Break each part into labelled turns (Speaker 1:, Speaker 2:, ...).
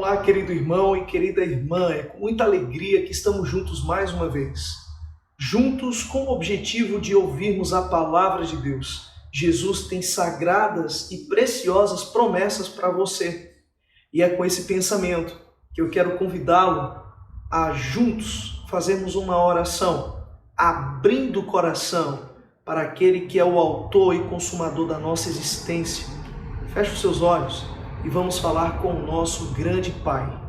Speaker 1: Olá, querido irmão e querida irmã, é com muita alegria que estamos juntos mais uma vez. Juntos com o objetivo de ouvirmos a palavra de Deus. Jesus tem sagradas e preciosas promessas para você. E é com esse pensamento que eu quero convidá-lo a juntos fazermos uma oração, abrindo o coração para aquele que é o autor e consumador da nossa existência. Feche os seus olhos e vamos falar com o nosso grande Pai.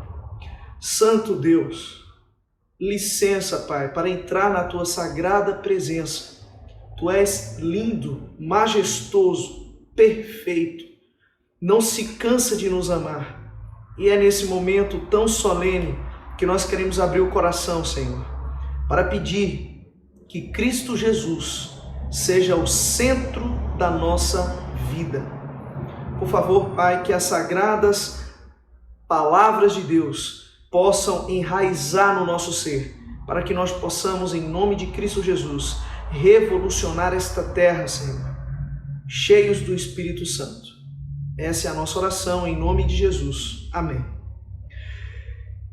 Speaker 1: Santo Deus, licença, Pai, para entrar na Tua sagrada presença. Tu és lindo, majestoso, perfeito. Não se cansa de nos amar. E é nesse momento tão solene que nós queremos abrir o coração, Senhor, para pedir que Cristo Jesus seja o centro da nossa vida. Por favor, Pai, que as sagradas palavras de Deus possam enraizar no nosso ser, para que nós possamos, em nome de Cristo Jesus, revolucionar esta terra, Senhor, cheios do Espírito Santo. Essa é a nossa oração, em nome de Jesus. Amém.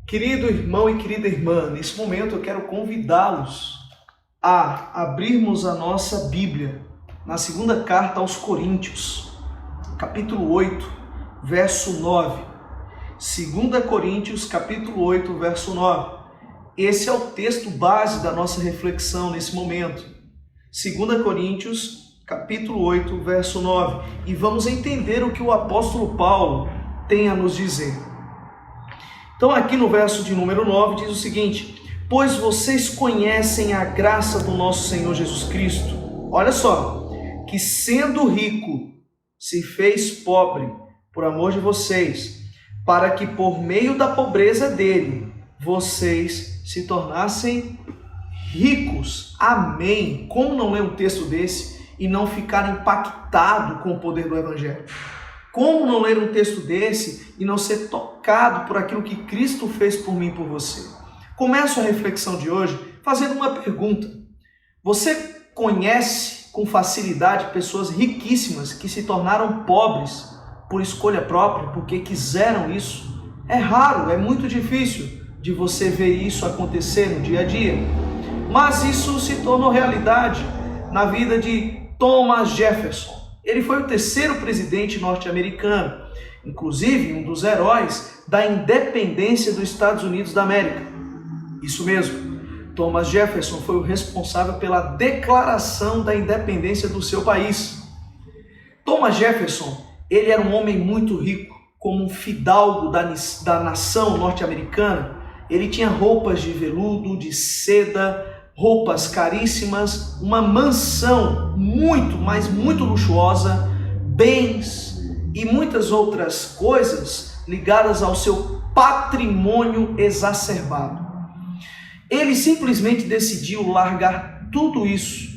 Speaker 1: Querido irmão e querida irmã, nesse momento eu quero convidá-los a abrirmos a nossa Bíblia na segunda carta aos Coríntios, capítulo 8, verso 9. 2 Coríntios, capítulo 8, verso 9. Esse é o texto base da nossa reflexão nesse momento. 2 Coríntios, capítulo 8, verso 9. E vamos entender o que o apóstolo Paulo tem a nos dizer. Então, aqui no verso de número 9, diz o seguinte: pois vocês conhecem a graça do nosso Senhor Jesus Cristo. Olha só, que sendo rico, se fez pobre por amor de vocês, para que por meio da pobreza dele, vocês se tornassem ricos. Amém. Como não ler um texto desse e não ficar impactado com o poder do Evangelho? Como não ler um texto desse e não ser tocado por aquilo que Cristo fez por mim e por você? Começo a reflexão de hoje fazendo uma pergunta. Você conhece com facilidade pessoas riquíssimas que se tornaram pobres por escolha própria, porque quiseram isso? É raro, é muito difícil de você ver isso acontecer no dia a dia. Mas isso se tornou realidade na vida de Thomas Jefferson. Ele foi o terceiro presidente norte-americano, inclusive um dos heróis da independência dos Estados Unidos da América. Isso mesmo. Thomas Jefferson foi o responsável pela declaração da independência do seu país. Thomas Jefferson, ele era um homem muito rico, como um fidalgo da nação norte-americana. Ele tinha roupas de veludo, de seda, roupas caríssimas, uma mansão muito, mas muito luxuosa, bens e muitas outras coisas ligadas ao seu patrimônio exacerbado. Ele simplesmente decidiu largar tudo isso,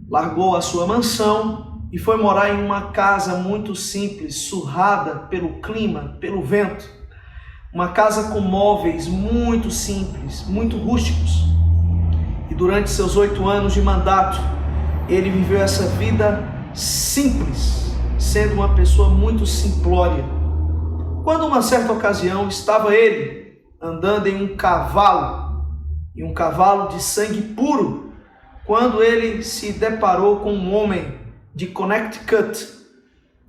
Speaker 1: largou a sua mansão e foi morar em uma casa muito simples, surrada pelo clima, pelo vento. Uma casa com móveis muito simples, muito rústicos. E durante seus 8 anos de mandato, ele viveu essa vida simples, sendo uma pessoa muito simplória. Quando uma certa ocasião estava ele andando em um cavalo de sangue puro, quando ele se deparou com um homem de Connecticut.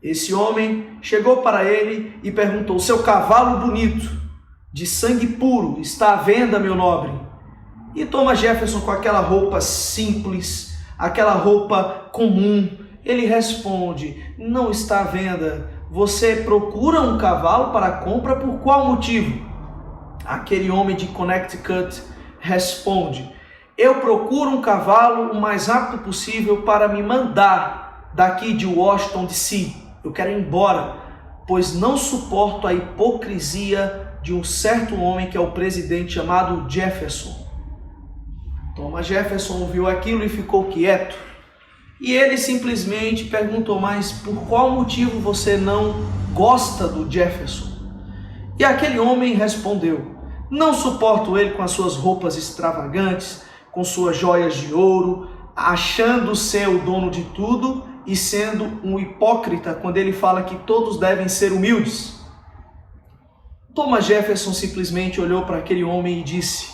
Speaker 1: Esse homem chegou para ele e perguntou: seu cavalo bonito, de sangue puro, está à venda, meu nobre? E Thomas Jefferson, com aquela roupa simples, aquela roupa comum, ele responde: não está à venda. Você procura um cavalo para compra por qual motivo? Aquele homem de Connecticut responde: eu procuro um cavalo o mais rápido possível para me mandar daqui de Washington DC. Eu quero ir embora, pois não suporto a hipocrisia de um certo homem que é o presidente chamado Jefferson. Thomas Jefferson ouviu aquilo e ficou quieto. E ele simplesmente perguntou: mas por qual motivo você não gosta do Jefferson? E aquele homem respondeu: não suporto ele com as suas roupas extravagantes, com suas joias de ouro, achando ser o dono de tudo e sendo um hipócrita quando ele fala que todos devem ser humildes. Thomas Jefferson simplesmente olhou para aquele homem e disse: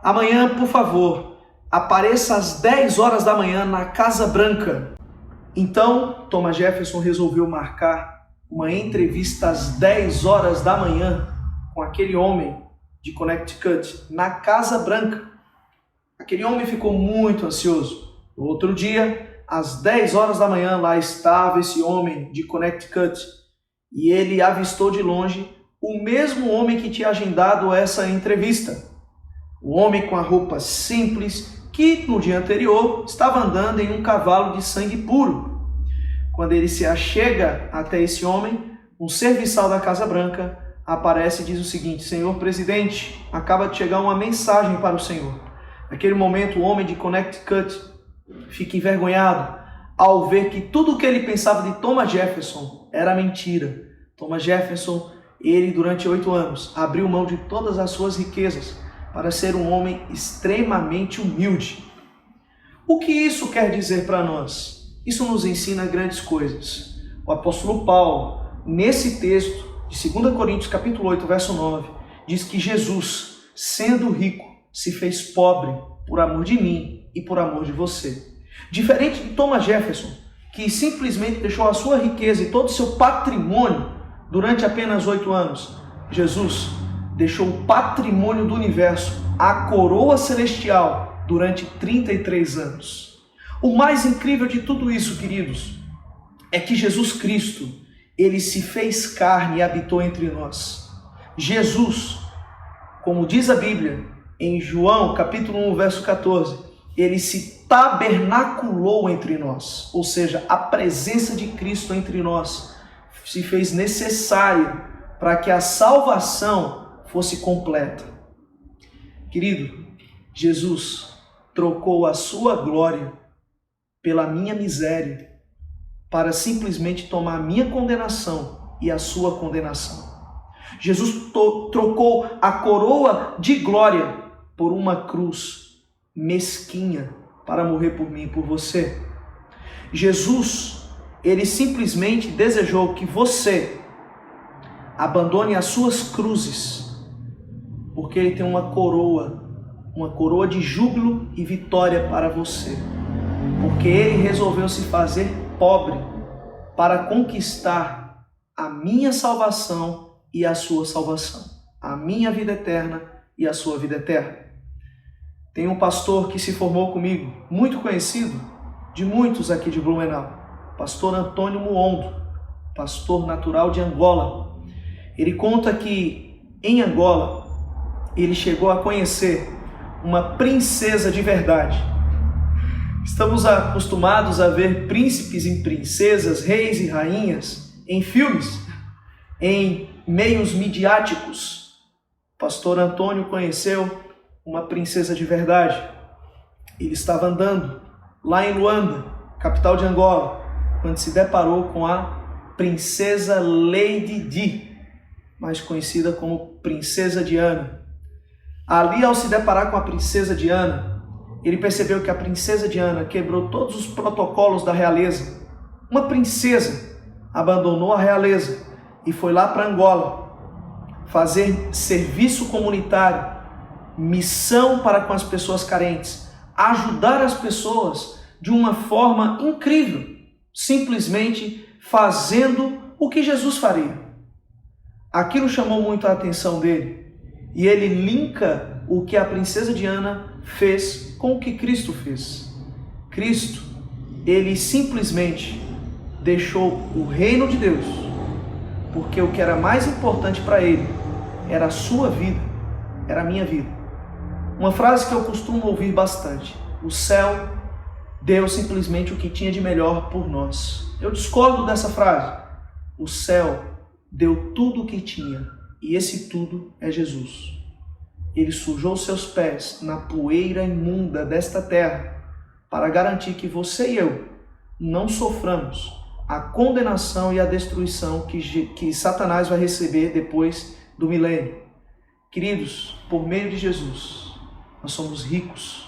Speaker 1: amanhã, por favor, apareça às 10 horas da manhã na Casa Branca. Então, Thomas Jefferson resolveu marcar uma entrevista às 10 horas da manhã com aquele homem de Connecticut, na Casa Branca. Aquele homem ficou muito ansioso. No outro dia, às 10 horas da manhã, lá estava esse homem de Connecticut e ele avistou de longe o mesmo homem que tinha agendado essa entrevista. O homem com a roupa simples, que no dia anterior estava andando em um cavalo de sangue puro. Quando ele se achega até esse homem, um serviçal da Casa Branca aparece e diz o seguinte: senhor presidente, acaba de chegar uma mensagem para o senhor. Naquele momento, o homem de Connecticut fica envergonhado ao ver que tudo o que ele pensava de Thomas Jefferson era mentira. Thomas Jefferson, ele durante 8 anos abriu mão de todas as suas riquezas para ser um homem extremamente humilde. O que isso quer dizer para nós? Isso nos ensina grandes coisas. O apóstolo Paulo, nesse texto de 2 Coríntios capítulo 8, verso 9, diz que Jesus, sendo rico, se fez pobre por amor de mim e por amor de você. Diferente de Thomas Jefferson, que simplesmente deixou a sua riqueza e todo o seu patrimônio durante apenas 8 anos, Jesus deixou o patrimônio do universo, a coroa celestial, durante 33 anos. O mais incrível de tudo isso, queridos, é que Jesus Cristo, ele se fez carne e habitou entre nós. Jesus, como diz a Bíblia, em João capítulo 1, verso 14, ele se tabernaculou entre nós, ou seja, a presença de Cristo entre nós se fez necessária para que a salvação fosse completa. Querido, Jesus trocou a sua glória pela minha miséria para simplesmente tomar a minha condenação e a sua condenação. Jesus trocou a coroa de glória por uma cruz mesquinha para morrer por mim e por você. Jesus, ele simplesmente desejou que você abandone as suas cruzes, porque ele tem uma coroa de júbilo e vitória para você. Porque ele resolveu se fazer pobre para conquistar a minha salvação e a sua salvação, a minha vida eterna e a sua vida eterna. Tem um pastor que se formou comigo, muito conhecido de muitos aqui de Blumenau, pastor Antônio Muondo, pastor natural de Angola. Ele conta que em Angola ele chegou a conhecer uma princesa de verdade. Estamos acostumados a ver príncipes e princesas, reis e rainhas em filmes, em meios midiáticos. O pastor Antônio conheceu uma princesa de verdade. Ele estava andando lá em Luanda, capital de Angola, quando se deparou com a princesa Lady Di, mais conhecida como Princesa Diana. Ali, ao se deparar com a princesa Diana, ele percebeu que a princesa Diana quebrou todos os protocolos da realeza. Uma princesa abandonou a realeza e foi lá para Angola fazer serviço comunitário, missão para com as pessoas carentes, ajudar as pessoas de uma forma incrível, simplesmente fazendo o que Jesus faria. Aquilo chamou muito a atenção dele e ele linka o que a princesa Diana fez com o que Cristo fez. Cristo, ele simplesmente deixou o reino de Deus, porque o que era mais importante para ele era a sua vida, era a minha vida. Uma frase que eu costumo ouvir bastante: o céu deu simplesmente o que tinha de melhor por nós. Eu discordo dessa frase. O céu deu tudo o que tinha, e esse tudo é Jesus. Ele sujou seus pés na poeira imunda desta terra para garantir que você e eu não soframos a condenação e a destruição que Satanás vai receber depois do milênio. Queridos, por meio de Jesus, nós somos ricos.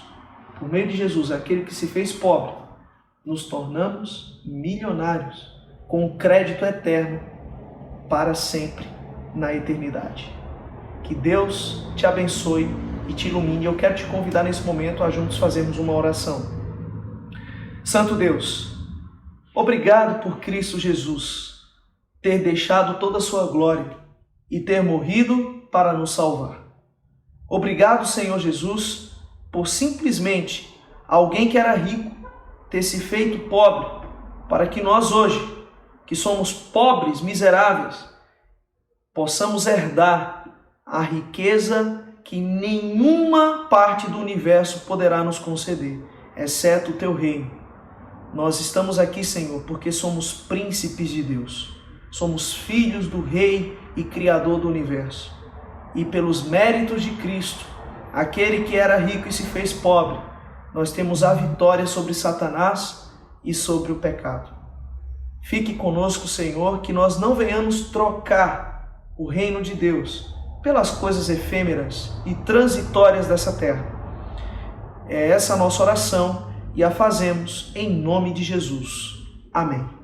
Speaker 1: Por meio de Jesus, aquele que se fez pobre, nos tornamos milionários, com crédito eterno para sempre na eternidade. Que Deus te abençoe e te ilumine. Eu quero te convidar nesse momento a juntos fazermos uma oração. Santo Deus, obrigado por Cristo Jesus ter deixado toda a sua glória e ter morrido para nos salvar. Obrigado, Senhor Jesus, por simplesmente alguém que era rico ter se feito pobre, para que nós hoje, que somos pobres, miseráveis, possamos herdar a riqueza que nenhuma parte do universo poderá nos conceder, exceto o teu reino. Nós estamos aqui, Senhor, porque somos príncipes de Deus. Somos filhos do Rei e Criador do universo. E pelos méritos de Cristo, aquele que era rico e se fez pobre, nós temos a vitória sobre Satanás e sobre o pecado. Fique conosco, Senhor, que nós não venhamos trocar o reino de Deus pelas coisas efêmeras e transitórias dessa terra. É essa a nossa oração e a fazemos em nome de Jesus. Amém.